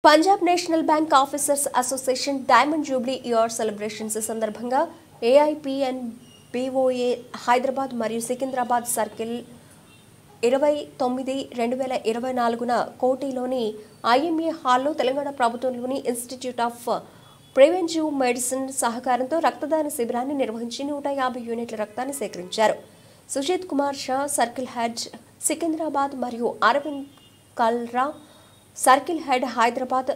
Punjab national bank officers association diamond Jubilee year celebrations సందర్భంగా ఏఐపిఎన్బిఓఏ హైదరాబాద్ మరియు Secunderabad circle 29/2024న కోటిలోని IMA హాల్లో తెలంగాణ ప్రభుత్వంలోని ఇన్స్టిట్యూట్ ఆఫ్ ప్రివెంటివ్ మెడిసిన్ సహకారంతో రక్తదాన శిబిరాన్ని నిర్వహించి 150 యూనిట్ల రక్తాన్ని సేకరించారు. సుజిత్ కుమార్ షా సర్కిల్ హెడ్ సికింద్రాబాద్ మరియు అరవింద్ కల్రా సర్కిల్ హెడ్ హైదరాబాద్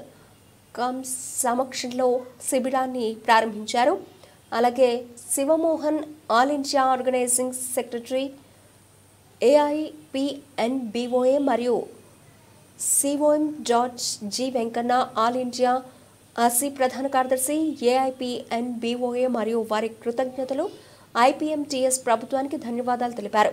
సమక్షంలో శిబిరాన్ని ప్రారంభించారు. అలాగే Shivamohan all India organising secretary AIPNBOA మరియు సిఓఎం.జి వెంకన్న ఆల్ ఇండియా ఆసి ప్రధాన కార్యదర్శి ఏఐపిఎన్బిఓఏ మరియు వారి కృతజ్ఞతలు ఐపిఎంటిఎస్ ప్రభుత్వానికి ధన్యవాదాలు తెలిపారు.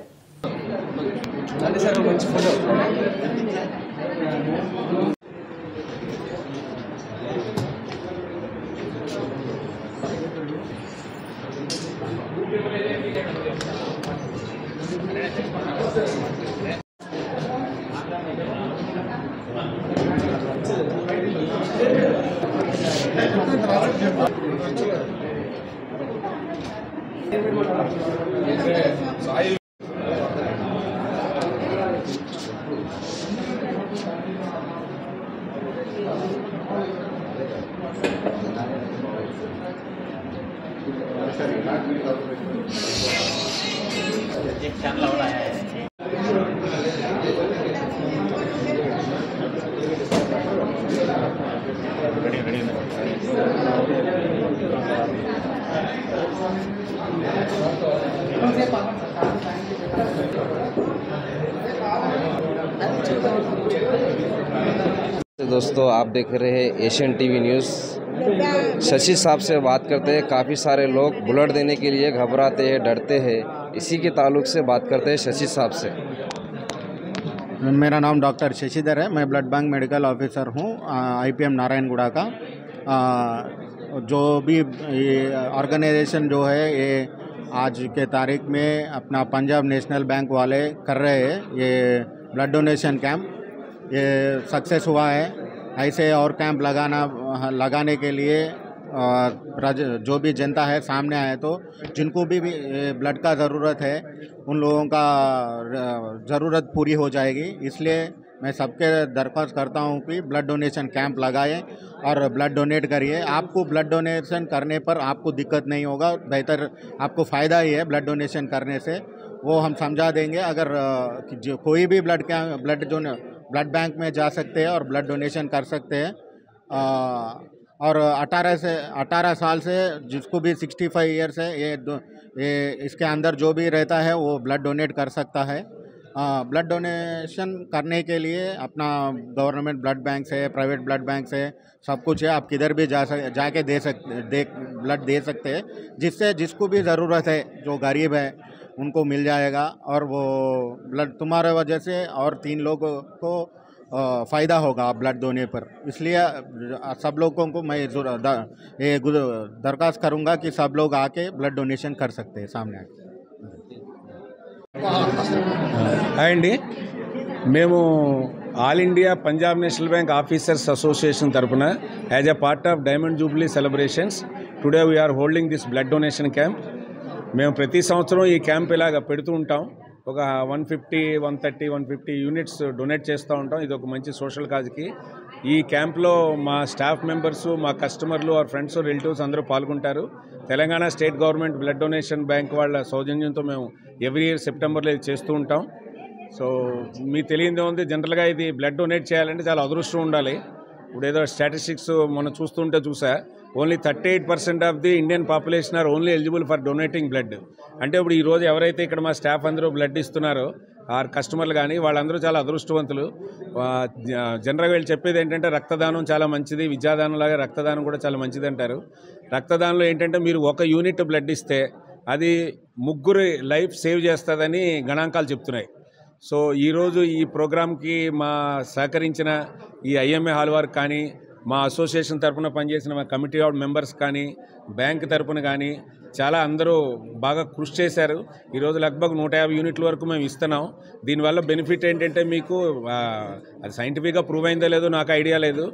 दोस्तों, आप देख रहे हैं एशियन टीवी न्यूज़। शशि साहब से बात करते हैं। काफ़ी सारे लोग ब्लड देने के लिए घबराते हैं, डरते हैं। इसी के ताल्लुक से बात करते हैं शशि साहब से। मेरा नाम डॉक्टर शशिधर है। मैं ब्लड बैंक मेडिकल ऑफिसर हूँ IPM नारायणगुड़ा का। जो भी ऑर्गेनाइजेशन जो है ये आज के तारीख में अपना पंजाब नेशनल बैंक वाले कर रहे हैं ये ब्लड डोनेशन कैंप, ये सक्सेस हुआ है। ऐसे और कैंप लगाने के लिए जो भी जनता है सामने आए तो जिनको भी ब्लड का ज़रूरत है उन लोगों का ज़रूरत पूरी हो जाएगी। इसलिए मैं सबके दरख्वास्त करता हूं कि ब्लड डोनेशन कैंप लगाएं और ब्लड डोनेट करिए। आपको ब्लड डोनेशन करने पर आपको दिक्कत नहीं होगा, बेहतर आपको फ़ायदा ही है ब्लड डोनेशन करने से। वो हम समझा देंगे। अगर जो कोई भी ब्लड बैंक में जा सकते हैं और ब्लड डोनेशन कर सकते हैं। और 18 साल से जिसको भी 65 ईयर्स है ये इसके अंदर जो भी रहता है वो ब्लड डोनेट कर सकता है। ब्लड डोनेशन करने के लिए अपना गवर्नमेंट ब्लड बैंक से, प्राइवेट ब्लड बैंक से सब कुछ है। आप किधर भी जाके ब्लड दे सकते हैं, जिससे जिसको भी ज़रूरत है जो गरीब है उनको मिल जाएगा। और वो ब्लड तुम्हारे वजह से और 3 लोगों को फ़ायदा होगा ब्लड देने पर। इसलिए सब लोगों को मैं दरख्वास्त करूँगा कि सब लोग आके ब्लड डोनेशन कर सकते हैं सामने आके। హాయ్ అండి, మేము all India Punjab national bank officers association తరపున as a part of diamond jubilee celebrations today we are holding this blood donation camp. మేము ప్రతి సంవత్సరం ఈ క్యాంప్ ఇలాగ పెడుతూ ఉంటాం. ఒక 150 యూనిట్స్ డొనేట్ చేస్తూ ఉంటాం. ఇది ఒక మంచి సోషల్ కాజ్కి. ఈ క్యాంప్లో మా స్టాఫ్ మెంబర్సు, మా కస్టమర్లు, ఆర్ ఫ్రెండ్స్, రిలేటివ్స్ అందరూ పాల్గొంటారు. Telangana state government blood donation bank వాళ్ళ సౌజన్యంతో మేము ఎవ్రీ ఇయర్ సెప్టెంబర్లో ఇది చేస్తూ ఉంటాం. సో మీకు తెలియదే ఉంది, జనరల్గా ఇది బ్లడ్ డొనేట్ చేయాలంటే చాలా అదృష్టం ఉండాలి. ఇప్పుడు ఏదో స్టాటిస్టిక్స్ మనం చూసా only 38% of the Indian population are only eligible for donating blood. అంటే ఇప్పుడు ఈరోజు ఎవరైతే ఇక్కడ మా స్టాఫ్ అందరూ బ్లడ్ ఇస్తున్నారో ఆర్ కస్టమర్లు కానీ వాళ్ళందరూ చాలా అదృష్టవంతులు. జనరల్గా వీళ్ళు చెప్పేది ఏంటంటే రక్తదానం చాలా మంచిది, విద్యాదానం లాగా రక్తదానం కూడా చాలా మంచిది అంటారు. రక్తదానంలో ఏంటంటే మీరు 1 యూనిట్ బ్లడ్ ఇస్తే అది 3 లైఫ్ సేవ్ చేస్తుందని గణాంకాలు చెప్తున్నాయి. సో ఈరోజు ఈ ప్రోగ్రామ్కి మా సహకరించిన ఈ IMA హాల్ వారికి కానీ, మా అసోసియేషన్ తరఫున పనిచేసిన మా కమిటీ ఆఫ్ మెంబర్స్ కానీ, బ్యాంక్ తరఫున కానీ, చాలా అందరూ బాగా కృషి చేశారు. ఈరోజు లగ్భగ్ 150 యూనిట్ల వరకు మేము ఇస్తున్నాం. దీనివల్ల బెనిఫిట్ ఏంటంటే మీకు అది సైంటిఫిక్గా ప్రూవ్ అయిందో లేదో నాకు ఐడియా లేదు.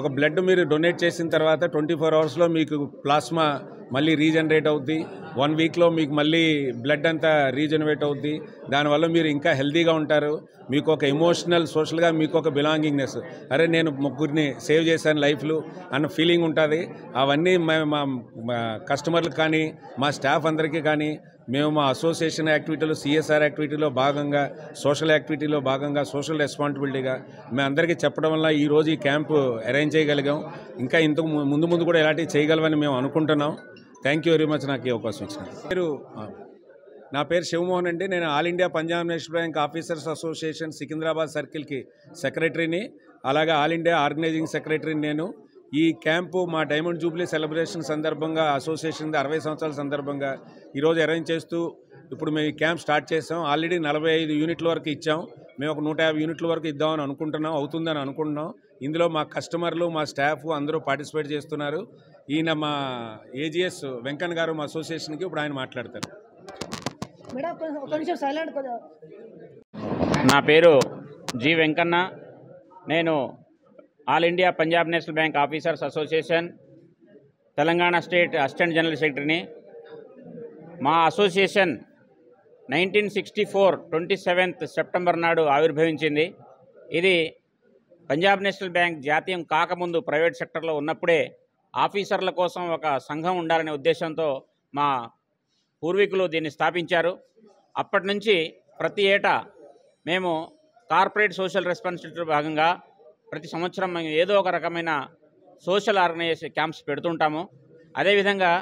ఒక బ్లడ్ మీరు డొనేట్ చేసిన తర్వాత 24 అవర్స్లో మీకు ప్లాస్మా మళ్ళీ రీజనరేట్ అవుద్ది. 1 వీక్లో మీకు మళ్ళీ బ్లడ్ అంతా రీజనరేట్ అవుద్ది. దానివల్ల మీరు ఇంకా హెల్తీగా ఉంటారు. మీకు ఒక ఎమోషనల్ సోషల్గా మీకు ఒక బిలాంగింగ్నెస్, అరే నేను ముగ్గురిని సేవ్ చేశాను లైఫ్లో అన్న ఫీలింగ్ ఉంటుంది. అవన్నీ మా కస్టమర్లకు కానీ మా స్టాఫ్ అందరికీ కానీ మేము మా అసోసియేషన్ యాక్టివిటీలో సిఎస్ఆర్ యాక్టివిటీలో భాగంగా సోషల్ యాక్టివిటీలో భాగంగా సోషల్ రెస్పాన్సిబిలిటీగా మేము అందరికీ చెప్పడం వల్ల ఈరోజు ఈ క్యాంపు అరేంజ్ చేయగలిగాం. ఇంకా ఇంతకు ముందు కూడా ఇలాంటివి చేయగలమని మేము అనుకుంటున్నాం. థ్యాంక్ యూ వెరీ మచ్ నాకు ఈ అవకాశం ఇచ్చినందుకు. నా పేరు శివమోహన్ అండి. నేను all India Punjab national bank officers association Secunderabad సర్కిల్కి సెక్రటరీని, అలాగే ఆల్ ఇండియా ఆర్గనైజింగ్ సెక్రటరీని నేను. ఈ క్యాంపు మా డైమండ్ జూబ్లీ సెలబ్రేషన్ సందర్భంగా అసోసియేషన్ 60 సంవత్సరాల సందర్భంగా ఈరోజు అరేంజ్ చేస్తూ ఇప్పుడు మేము ఈ క్యాంప్ స్టార్ట్ చేసాం. ఆల్రెడీ 45 యూనిట్ల వరకు ఇచ్చాం. మేము ఒక 150 యూనిట్ల వరకు ఇద్దామని అనుకుంటున్నాం, అవుతుందని అనుకుంటున్నాం. ఇందులో మా కస్టమర్లు మా స్టాఫ్ అందరూ పార్టిసిపేట్ చేస్తున్నారు. ఈయన మా ఏజిఎస్ వెంకన్న గారు మా అసోసియేషన్కి ఇప్పుడు ఆయన మాట్లాడతారు. నా పేరు జి వెంకన్న. నేను all India Punjab national bank officers association Telangana state assistant general సెక్రటరీని. మా అసోసియేషన్ 1964 27th సెప్టెంబర్ నాడు ఆవిర్భవించింది. ఇది పంజాబ్ నేషనల్ బ్యాంక్ జాతీయం కాకముందు ప్రైవేట్ సెక్టర్లో ఉన్నప్పుడే ఆఫీసర్ల కోసం ఒక సంఘం ఉండాలనే ఉద్దేశంతో మా పూర్వీకులు దీన్ని స్థాపించారు. అప్పటి నుంచి ప్రతి ఏటా మేము కార్పొరేట్ సోషల్ రెస్పాన్సిబిలిటీ భాగంగా ప్రతి సంవత్సరం మేము ఏదో ఒక రకమైన సోషల్ ఆర్గనైజేషన్ క్యాంప్స్ పెడుతుంటాము. అదేవిధంగా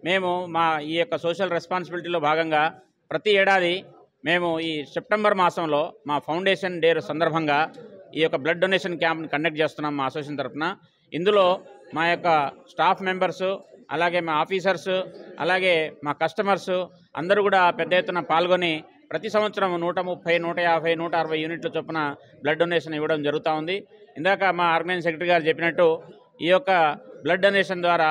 మేము మా ఈ యొక్క సోషల్ రెస్పాన్సిబిలిటీలో భాగంగా ప్రతి ఏడాది మేము ఈ సెప్టెంబర్ మాసంలో మా ఫౌండేషన్ డే సందర్భంగా ఈ యొక్క బ్లడ్ డొనేషన్ క్యాంప్ని కండక్ట్ చేస్తున్నాం మా అసోసియేషన్ తరఫున. ఇందులో మా యొక్క స్టాఫ్ మెంబర్సు, అలాగే మా ఆఫీసర్సు, అలాగే మా కస్టమర్సు అందరూ కూడా పెద్ద ఎత్తున పాల్గొని ప్రతి సంవత్సరం 130, 150, 160 యూనిట్ల చొప్పున బ్లడ్ డొనేషన్ ఇవ్వడం జరుగుతూ ఉంది. ఇందాక మా ఆర్గనైజింగ్ సెక్రటరీ గారు చెప్పినట్టు ఈ యొక్క బ్లడ్ డొనేషన్ ద్వారా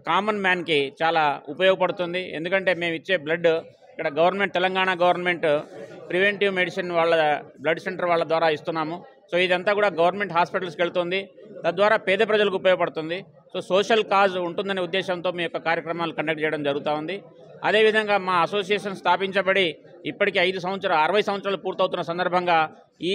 కామన్ మ్యాన్కి చాలా ఉపయోగపడుతుంది. ఎందుకంటే మేము ఇచ్చే బ్లడ్ ఇక్కడ government Telangana government preventive medicine వాళ్ళ బ్లడ్ సెంటర్ వాళ్ళ ద్వారా ఇస్తున్నాము. సో ఇదంతా కూడా గవర్నమెంట్ హాస్పిటల్స్కి వెళ్తుంది. తద్వారా పేద ప్రజలకు ఉపయోగపడుతుంది. సో సోషల్ కాజ్ ఉంటుందనే ఉద్దేశంతో మీ యొక్క కార్యక్రమాలు కండక్ట్ చేయడం జరుగుతూ ఉంది. అదేవిధంగా మా అసోసియేషన్ స్థాపించబడి ఇప్పటికీ 60 సంవత్సరాలు పూర్తవుతున్న సందర్భంగా ఈ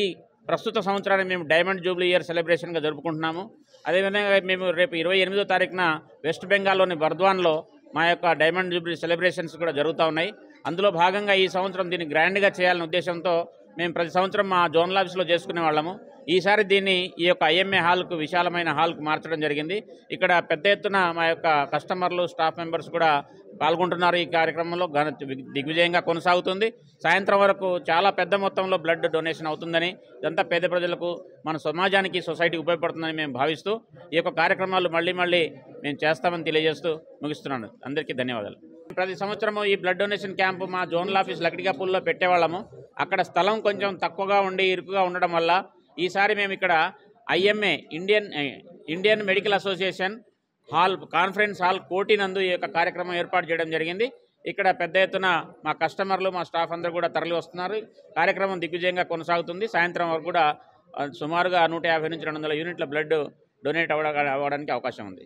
ప్రస్తుత సంవత్సరాన్ని మేము డైమండ్ జూబ్లీ ఇయర్ సెలబ్రేషన్గా జరుపుకుంటున్నాము. అదేవిధంగా మేము రేపు 28వ తారీఖున వెస్ట్ బెంగాల్లోని బర్ద్వాన్లో మా యొక్క డైమండ్ జూబ్లీ సెలబ్రేషన్స్ కూడా జరుగుతూ ఉన్నాయి. అందులో భాగంగా ఈ సంవత్సరం దీన్ని గ్రాండ్గా చేయాలనే ఉద్దేశంతో మేము ప్రతి సంవత్సరం మా జోనల్ ఆఫీస్లో చేసుకునే వాళ్ళము. ఈసారి దీన్ని ఈ యొక్క ఐఎంఏ హాల్కు విశాలమైన హాల్కు మార్చడం జరిగింది. ఇక్కడ పెద్ద ఎత్తున మా యొక్క కస్టమర్లు, స్టాఫ్ మెంబర్స్ కూడా పాల్గొంటున్నారు. ఈ కార్యక్రమంలో దిగ్విజయంగా కొనసాగుతుంది. సాయంత్రం వరకు చాలా పెద్ద మొత్తంలో బ్లడ్ డొనేషన్ అవుతుందని, ఇదంతా పేద ప్రజలకు, మన సమాజానికి, సొసైటీకి ఉపయోగపడుతుందని మేము భావిస్తూ ఈ యొక్క కార్యక్రమాలు మళ్ళీ మేము చేస్తామని తెలియజేస్తూ ముగిస్తున్నాను. అందరికీ ధన్యవాదాలు. ప్రతి సంవత్సరము ఈ బ్లడ్ డొనేషన్ క్యాంపు మా జోనల్ ఆఫీస్ లక్డికాపూర్లో పెట్టేవాళ్ళము. అక్కడ స్థలం కొంచెం తక్కువగా ఉండి ఇరుకుగా ఉండడం వల్ల ఈసారి మేము ఇక్కడ IMA Indian medical association hall, conference hall కోటి నందు ఈ యొక్క కార్యక్రమం ఏర్పాటు చేయడం జరిగింది. ఇక్కడ పెద్ద ఎత్తున మా కస్టమర్లు, మా స్టాఫ్ అందరూ కూడా తరలి వస్తున్నారు. కార్యక్రమం దిగ్విజయంగా కొనసాగుతుంది. సాయంత్రం వరకు కూడా సుమారుగా 150 నుంచి 200 యూనిట్ల బ్లడ్ డొనేట్ అవ్వడానికి అవకాశం ఉంది.